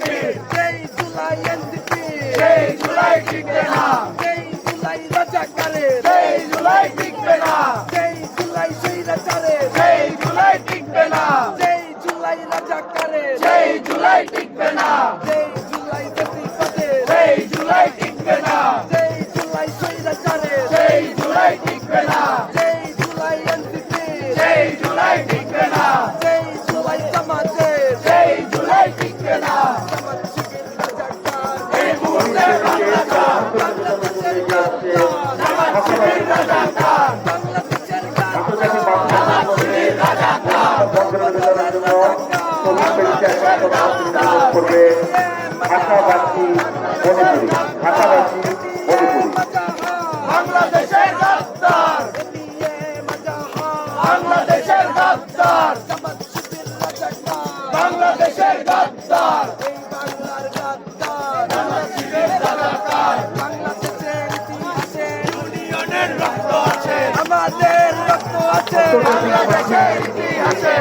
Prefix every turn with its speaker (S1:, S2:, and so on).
S1: NCP
S2: যেই July NCP
S1: সেই জুলাই টিকবে না
S2: যেই জুলাই রাজাকারের
S1: সেই জুলাই টিকবে না
S2: যেই জুলাই স্বৈরাচারের
S1: সেই জুলাই টিকবে না
S2: যেই জুলাই রাজাকারের
S1: সেই জুলাই টিকবে না
S2: যেই জুলাই ফ্যাসিস্টের
S1: সেই জুলাই টিকবে না
S2: যেই জুলাই স্বৈরাচারের
S1: সেই জুলাই টিকবে না
S2: যেই জুলাই এনসিপি
S1: সেই জুলাই টিকবে না
S2: যেই জুলাই জামাতের
S1: সেই জুলাই টিকবে না
S2: জামাত শিবির রাজাকার
S1: এই মুহূর্তে বাংলাদেশ
S2: বাংলাদেশের গাদ্দার
S1: জামাত শিবির রাজাকার
S2: বাংলাদেশের গাদ্দার
S1: জামাত শিবির রাজাকার
S3: করবে ঢাকাবাসী মণিপুরী ঢাকাবাসী মণিপুরী
S1: বাংলাদেশের গাদ্দার বাংলাদেশের গাদ্দার
S2: জামাত শিবির রাজাকার
S1: বাংলাদেশের গাদ্দার
S2: এই বাংলার গাদ্দার
S1: জামাত শিবির রাজাকার
S2: বাংলাদেশের ইতিহাসে
S1: ইউনিয়নের রক্ত আছে
S2: আমাদের রক্ত আছে
S1: বাংলাদেশের ইতিহাসে